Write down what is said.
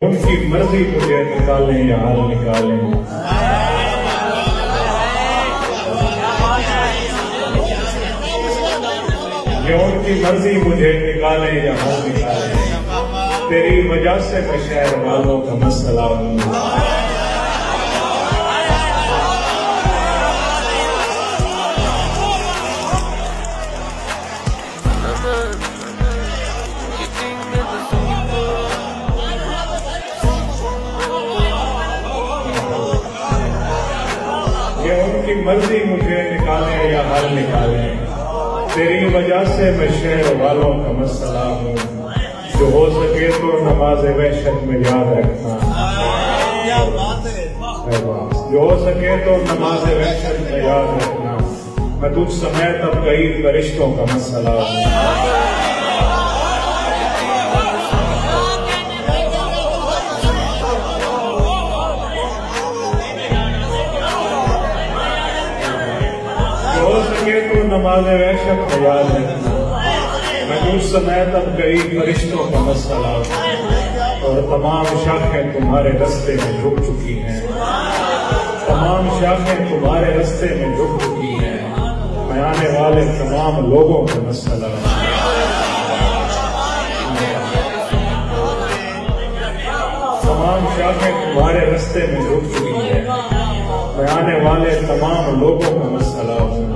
उनकी मर्जी मुझे निकालें या हाल निकालें। ये उनकी मर्जी मुझे निकालें या हाल निकालें। तेरी वजह से मैं शहर वालों का मसला हूँ। ये उनकी मर्जी मुझे निकाले या हाल निकाले। तेरी वजह से मैं शहर वालों का मसला हूँ। जो हो सके तो नमाज वहशत में याद रखना। जो हो सके तो नमाज वहशत में याद रखना। मैं तुझ समेत अब कई फरिश्तों का मसला हूँ। हो सके तो नमाज वहशत में याद रखना। मैं तुझ समेत अब कई फरिश्तों का मसला और तमाम शाखें तुम्हारे रास्ते में झुक चुकी हैं। तमाम शाखें तुम्हारे रास्ते में झुक चुकी हैं। मैं आने वाले तमाम लोगों का मसला। तमाम शाखें तुम्हारे रास्ते में झुक चुकी हैं। मैं आने वाले तमाम लोगों का मसला हूँ।